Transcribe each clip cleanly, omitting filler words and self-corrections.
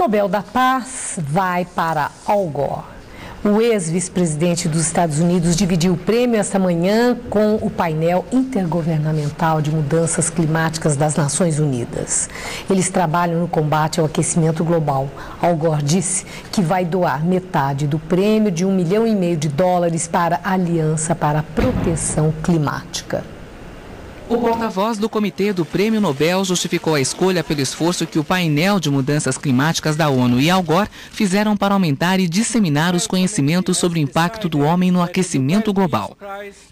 Nobel da Paz vai para Al Gore. O ex-vice-presidente dos Estados Unidos dividiu o prêmio esta manhã com o painel intergovernamental de mudanças climáticas das Nações Unidas. Eles trabalham no combate ao aquecimento global. Al Gore disse que vai doar metade do prêmio de $1,5 milhão para a Aliança para a Proteção Climática. O porta-voz do Comitê do Prêmio Nobel justificou a escolha pelo esforço que o painel de mudanças climáticas da ONU e Al Gore fizeram para aumentar e disseminar os conhecimentos sobre o impacto do homem no aquecimento global.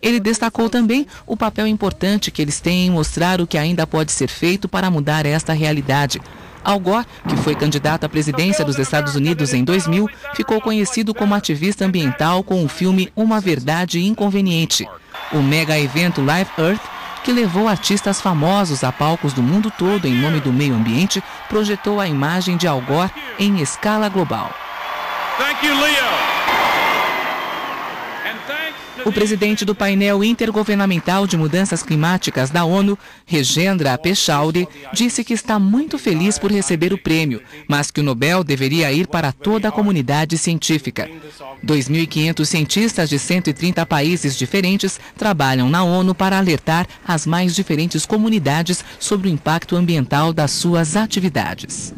Ele destacou também o papel importante que eles têm em mostrar o que ainda pode ser feito para mudar esta realidade. Al Gore, que foi candidato à presidência dos Estados Unidos em 2000, ficou conhecido como ativista ambiental com o filme Uma Verdade Inconveniente. O mega evento Live Earth, que levou artistas famosos a palcos do mundo todo em nome do meio ambiente, projetou a imagem de Al Gore em escala global. O presidente do painel intergovernamental de mudanças climáticas da ONU, Rajendra Pachauri, disse que está muito feliz por receber o prêmio, mas que o Nobel deveria ir para toda a comunidade científica. 2.500 cientistas de 130 países diferentes trabalham na ONU para alertar as mais diferentes comunidades sobre o impacto ambiental das suas atividades.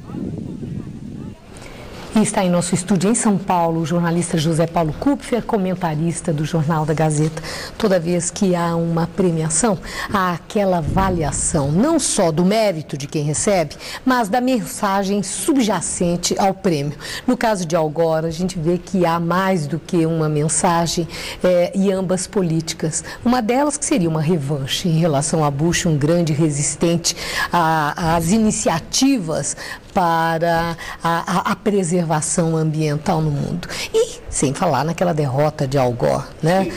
E está em nosso estúdio em São Paulo o jornalista José Paulo Kupfer, comentarista do Jornal da Gazeta. Toda vez que há uma premiação, há aquela avaliação não só do mérito de quem recebe, mas da mensagem subjacente ao prêmio. No caso de Al Gore, a gente vê que há mais do que uma mensagem e ambas políticas. Uma delas que seria uma revanche em relação a Bush, um grande resistente às iniciativas para a preservação ambiental no mundo. E sem falar naquela derrota de Al Gore, né?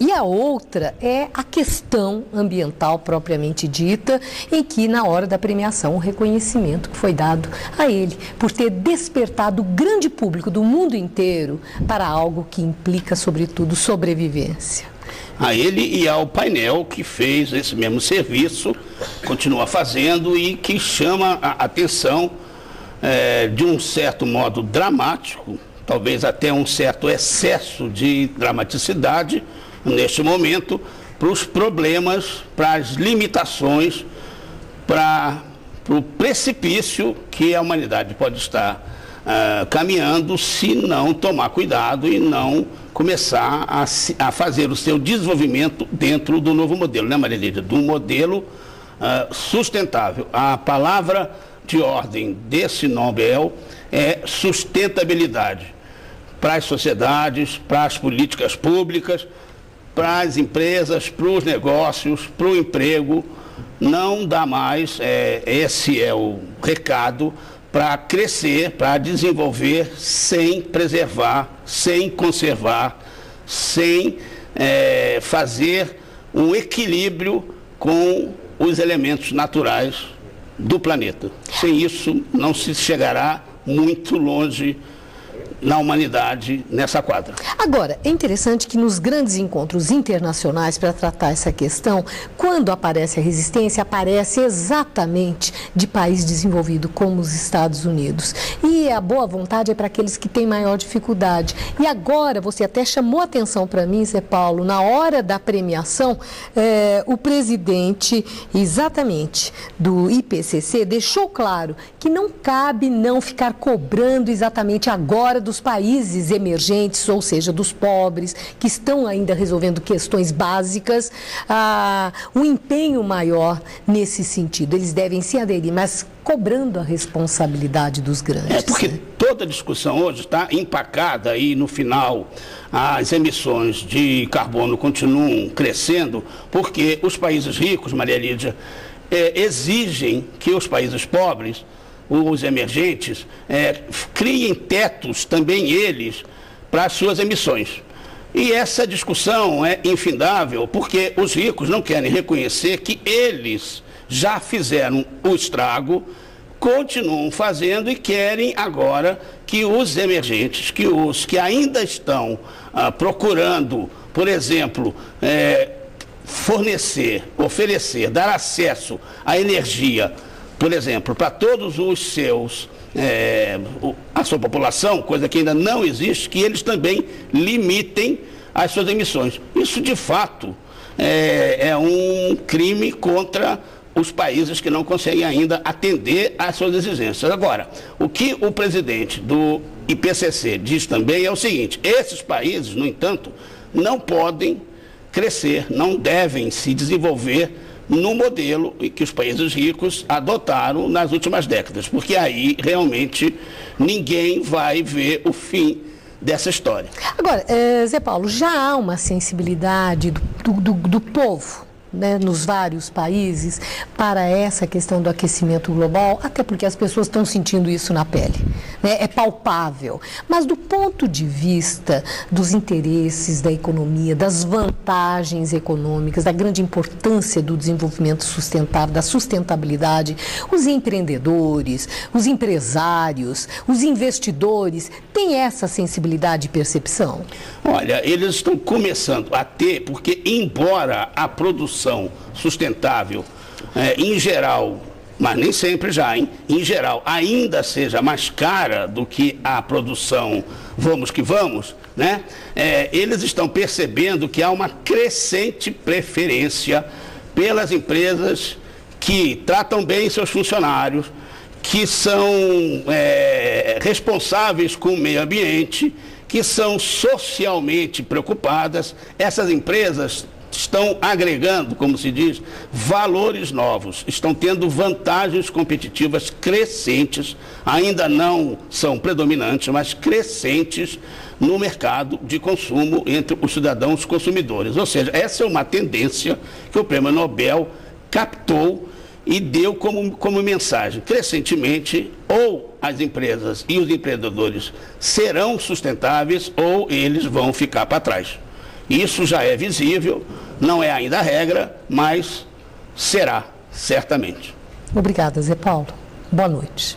E a outra é a questão ambiental propriamente dita, em que na hora da premiação o reconhecimento que foi dado a ele por ter despertado o grande público do mundo inteiro para algo que implica, sobretudo, sobrevivência. A ele e ao painel que fez esse mesmo serviço, continua fazendo e que chama a atenção de um certo modo dramático, talvez até um certo excesso de dramaticidade neste momento, para os problemas, para as limitações, para o precipício que a humanidade pode estar caminhando se não tomar cuidado e não começar a fazer o seu desenvolvimento dentro do novo modelo, né, Maria Lídia? Do modelo sustentável. A palavra de ordem desse Nobel é sustentabilidade para as sociedades, para as políticas públicas, para as empresas, para os negócios, para o emprego. Não dá mais, esse é o recado, para crescer, para desenvolver sem preservar, sem conservar, sem fazer um equilíbrio com os elementos naturais do planeta. Sem isso, não se chegará muito longe na humanidade nessa quadra. Agora, é interessante que nos grandes encontros internacionais para tratar essa questão, quando aparece a resistência, aparece exatamente de país desenvolvido como os Estados Unidos. E a boa vontade é para aqueles que têm maior dificuldade. E agora, você até chamou atenção para mim, Zé Paulo, na hora da premiação, o presidente, exatamente, do IPCC, deixou claro que não cabe não ficar cobrando exatamente agora dos países emergentes, ou seja, dos pobres, que estão ainda resolvendo questões básicas, um empenho maior nesse sentido. Eles devem se aderir, mas cobrando a responsabilidade dos grandes. Porque toda a discussão hoje está empacada e no final as emissões de carbono continuam crescendo porque os países ricos, Maria Lídia, exigem que os países pobres, os emergentes, criem tetos também eles para as suas emissões. E essa discussão é infindável porque os ricos não querem reconhecer que eles já fizeram o estrago, continuam fazendo e querem agora que os emergentes, que os que ainda estão procurando, por exemplo, fornecer, oferecer, dar acesso à energia por exemplo, para todos os seus, a sua população, coisa que ainda não existe, que eles também limitem as suas emissões. Isso, de fato, é um crime contra os países que não conseguem ainda atender às suas exigências. Agora, o que o presidente do IPCC diz também é o seguinte: esses países, no entanto, não podem crescer, não devem se desenvolver no modelo que os países ricos adotaram nas últimas décadas, porque aí realmente ninguém vai ver o fim dessa história. Agora, Zé Paulo, já há uma sensibilidade do povo, né, nos vários países para essa questão do aquecimento global, até porque as pessoas estão sentindo isso na pele, né? É palpável. Mas do ponto de vista dos interesses da economia, das vantagens econômicas, da grande importância do desenvolvimento sustentável, da sustentabilidade, os empreendedores, os empresários, os investidores têm essa sensibilidade e percepção? Olha, eles estão começando a ter, porque embora a produção sustentável, em geral, mas nem sempre já, em geral, ainda seja mais cara do que a produção vamos que vamos, né? Eles estão percebendo que há uma crescente preferência pelas empresas que tratam bem seus funcionários, que são responsáveis com o meio ambiente, que são socialmente preocupadas. Essas empresas estão agregando, como se diz, valores novos, estão tendo vantagens competitivas crescentes, ainda não são predominantes, mas crescentes no mercado de consumo entre os cidadãos consumidores. Ou seja, essa é uma tendência que o Prêmio Nobel captou e deu como mensagem. Crescentemente, ou as empresas e os empreendedores serão sustentáveis ou eles vão ficar para trás. Isso já é visível, não é ainda a regra, mas será, certamente. Obrigada, Zé Paulo. Boa noite.